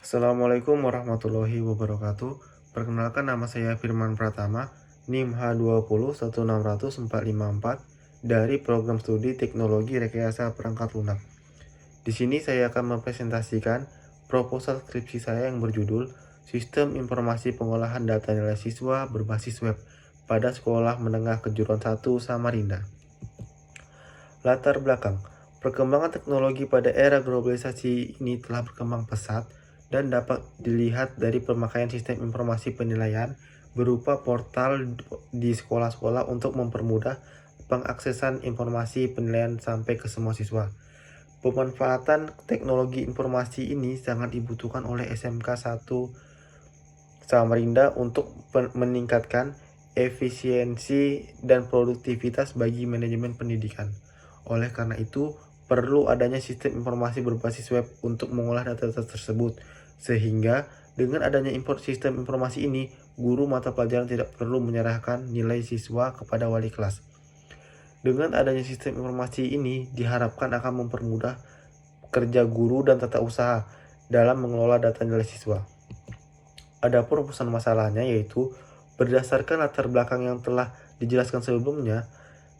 Assalamualaikum warahmatullahi wabarakatuh. Perkenalkan, nama saya Firman Pratama, NIM H201600454 dari Program Studi Teknologi Rekayasa Perangkat Lunak. Di sini saya akan mempresentasikan proposal skripsi saya yang berjudul Sistem Informasi Pengolahan Data Nilai Siswa Berbasis Web pada Sekolah Menengah Kejuruan 1 Samarinda. Latar belakang. Perkembangan teknologi pada era globalisasi ini telah berkembang pesat dan dapat dilihat dari pemakaian sistem informasi penilaian berupa portal di sekolah-sekolah untuk mempermudah pengaksesan informasi penilaian sampai ke semua siswa. Pemanfaatan teknologi informasi ini sangat dibutuhkan oleh SMK 1 Samarinda untuk meningkatkan efisiensi dan produktivitas bagi manajemen pendidikan. Oleh karena itu, perlu adanya sistem informasi berbasis web untuk mengolah data-data tersebut, sehingga dengan adanya sistem informasi ini, guru mata pelajaran tidak perlu menyerahkan nilai siswa kepada wali kelas. Dengan adanya sistem informasi ini, diharapkan akan mempermudah kerja guru dan tata usaha dalam mengelola data nilai siswa. Adapun rumusan masalahnya yaitu berdasarkan latar belakang yang telah dijelaskan sebelumnya,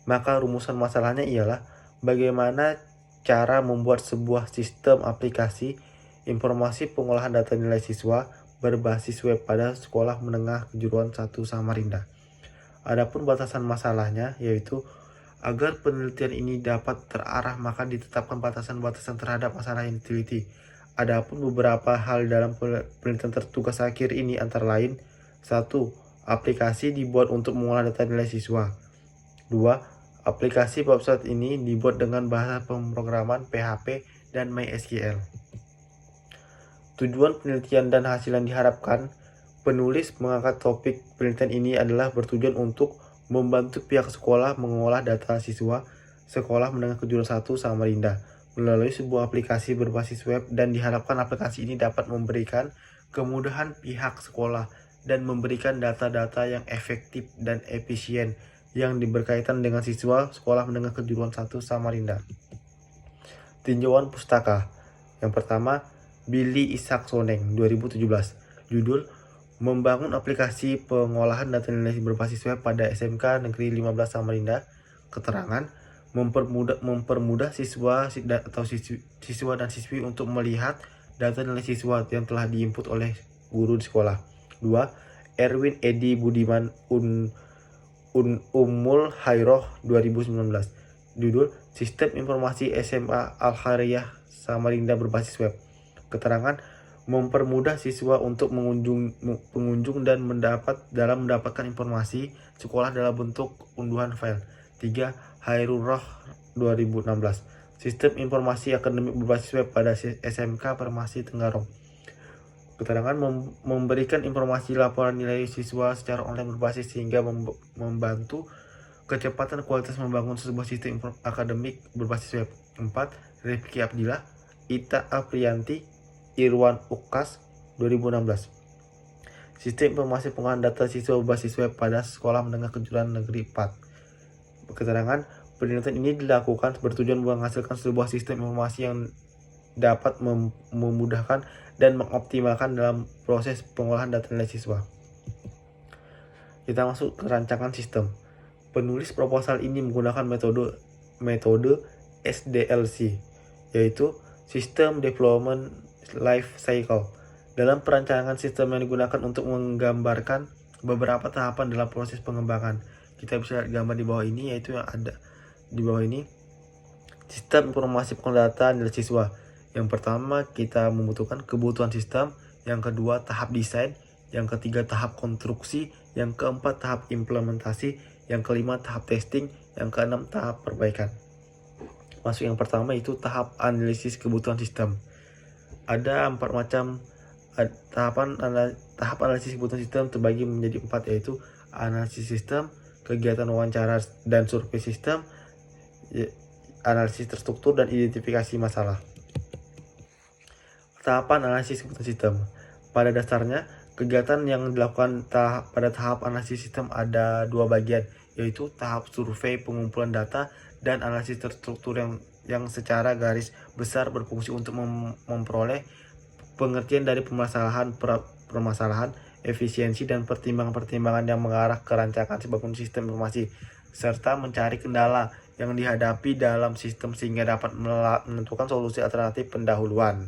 maka rumusan masalahnya ialah bagaimana cara membuat sebuah sistem aplikasi informasi pengolahan data nilai siswa berbasis web pada Sekolah Menengah Kejuruan 1 Samarinda. Adapun batasan masalahnya yaitu agar penelitian ini dapat terarah maka ditetapkan batasan-batasan terhadap masalah yang diteliti. Adapun beberapa hal dalam penelitian tugas akhir ini antara lain: 1. Aplikasi dibuat untuk mengolah data nilai siswa. 2. Aplikasi website ini dibuat dengan bahasa pemrograman PHP dan MySQL. Tujuan penelitian dan hasil yang diharapkan. Penulis mengangkat topik penelitian ini adalah bertujuan untuk membantu pihak sekolah mengolah data siswa Sekolah Menengah Kejuruan 1 Samarinda melalui sebuah aplikasi berbasis web, dan diharapkan aplikasi ini dapat memberikan kemudahan pihak sekolah dan memberikan data-data yang efektif dan efisien yang berkaitan dengan siswa Sekolah Menengah Kejuruan 1 Samarinda. Tinjauan pustaka. Yang pertama, Billy Ishak Soneng 2017. Judul: Membangun aplikasi pengolahan data nilai berbasis web pada SMK Negeri 15 Samarinda. Keterangan: mempermudah siswa dan siswi untuk melihat data nilai siswa yang telah diinput oleh guru di sekolah. 2. Erwin Edi Budiman Ummul Khairoh 2019. Judul: Sistem Informasi SMA Al-Khairiyah Samarinda berbasis web. Keterangan: mempermudah siswa untuk pengunjung dan mendapatkan informasi sekolah dalam bentuk unduhan file. 3. Hairul Roh 2016. Sistem Informasi Akademik berbasis web pada SMK Farmasi Tenggarong. Keterangan: memberikan informasi laporan nilai siswa secara online berbasis sehingga membantu kecepatan kualitas membangun sebuah sistem akademik berbasis web. 4. Rifki Abdillah, Ita Aprianti, Irwan Ukas 2016. Sistem Informasi Pengolahan Data Siswa berbasis web pada Sekolah Menengah Kejuruan Negeri 4. Keterangan: penelitian ini dilakukan bertujuan menghasilkan sebuah sistem informasi yang dapat memudahkan dan mengoptimalkan dalam proses pengolahan data nilai siswa. Kita masuk ke rancangan sistem. Penulis proposal ini menggunakan metode SDLC, yaitu System Development Life Cycle. Dalam perancangan sistem yang digunakan untuk menggambarkan beberapa tahapan dalam proses pengembangan. Kita bisa lihat gambar di bawah ini, yaitu yang ada di bawah ini. Sistem informasi pengolahan data nilai siswa. Yang pertama, kita membutuhkan kebutuhan sistem. Yang kedua, tahap desain. Yang ketiga, tahap konstruksi. Yang keempat, tahap implementasi. Yang kelima, tahap testing. Yang keenam, tahap perbaikan. Masuk yang pertama, itu tahap analisis kebutuhan sistem. Ada 4 macam tahap analisis kebutuhan sistem, terbagi menjadi 4, yaitu analisis sistem, kegiatan wawancara dan survei sistem, analisis terstruktur, dan identifikasi masalah. Tahapan analisis kebutuhan sistem. Pada dasarnya, kegiatan yang dilakukan pada tahap analisis sistem ada 2 bagian, yaitu tahap survei pengumpulan data dan analisis terstruktur yang secara garis besar berfungsi untuk memperoleh pengertian dari permasalahan, efisiensi, dan pertimbangan-pertimbangan yang mengarah ke rancangan sebuah sistem informasi, serta mencari kendala yang dihadapi dalam sistem sehingga dapat menentukan solusi alternatif pendahuluan.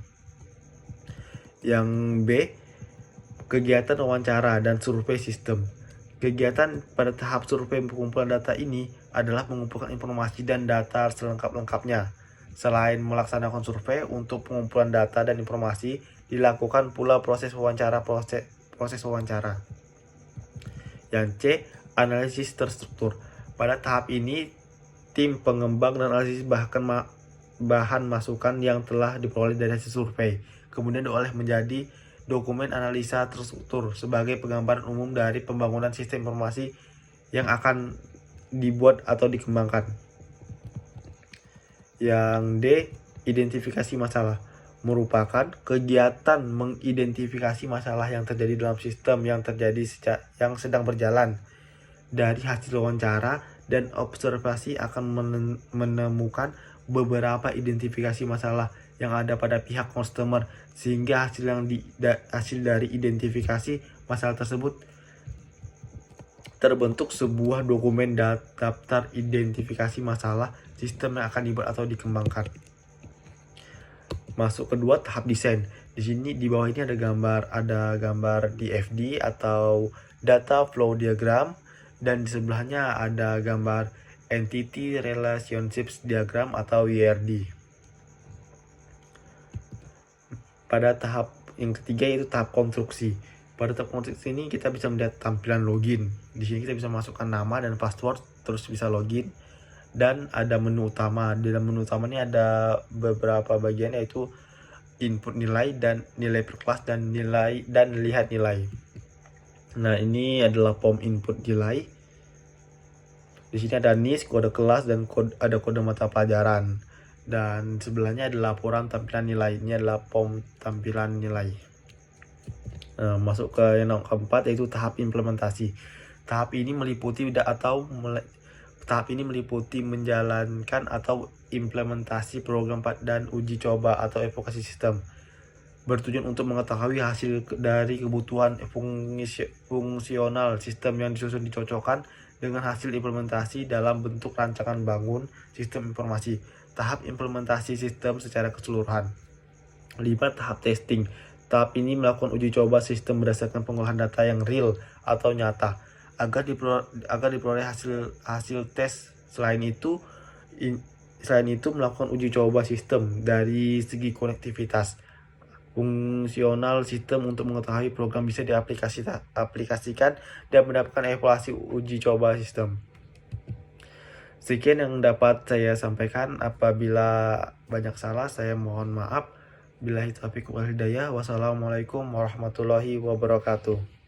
Yang B, kegiatan wawancara dan survei sistem. Kegiatan pada tahap survei pengumpulan data ini adalah mengumpulkan informasi dan data selengkap-lengkapnya. Selain melaksanakan survei untuk pengumpulan data dan informasi, dilakukan pula proses wawancara. Yang C, analisis terstruktur. Pada tahap ini, tim pengembang dan analisis bahan masukan yang telah diperoleh dari hasil survei kemudian diolah menjadi dokumen analisa terstruktur sebagai penggambaran umum dari pembangunan sistem informasi yang akan dibuat atau dikembangkan. Yang D, identifikasi masalah, merupakan kegiatan mengidentifikasi masalah yang terjadi dalam sistem yang sedang berjalan. Dari hasil wawancara dan observasi akan menemukan beberapa identifikasi masalah yang ada pada pihak customer, sehingga hasil dari identifikasi masalah tersebut terbentuk sebuah dokumen daftar identifikasi masalah sistem yang akan dibuat atau dikembangkan. Masuk kedua, tahap desain. Di sini di bawah ini ada gambar DFD atau data flow diagram, dan di sebelahnya ada gambar entity relationships diagram atau ERD. Pada tahap yang ketiga yaitu tahap konstruksi. Pada tahap konstruksi ini kita bisa melihat tampilan login. Di sini kita bisa masukkan nama dan password, terus bisa login. Dan ada menu utama. Di dalam menu utama ini ada beberapa bagian, yaitu input nilai dan nilai per kelas dan lihat nilai. Nah, ini adalah form input nilai. Di sini ada NIS, kode kelas, dan ada kode mata pelajaran. Dan sebelahnya ada laporan tampilan nilai. Ini adalah form tampilan nilai. Nah, masuk ke yang keempat yaitu tahap implementasi. Tahap ini meliputi menjalankan atau implementasi program dan uji coba atau evaluasi sistem, bertujuan untuk mengetahui hasil dari kebutuhan fungsional sistem yang disusun dicocokkan dengan hasil implementasi dalam bentuk rancangan bangun sistem informasi. Tahap implementasi sistem secara keseluruhan. 5. Tahap testing. Tahap ini melakukan uji coba sistem berdasarkan pengolahan data yang real atau nyata agar diperoleh hasil tes. Selain itu melakukan uji coba sistem dari segi konektivitas fungsional sistem untuk mengetahui program bisa diaplikasikan dan mendapatkan evaluasi uji coba sistem. Sekian yang dapat saya sampaikan. Apabila banyak salah, saya mohon maaf. Billahi taufiq wal hidayah. Wassalamualaikum warahmatullahi wabarakatuh.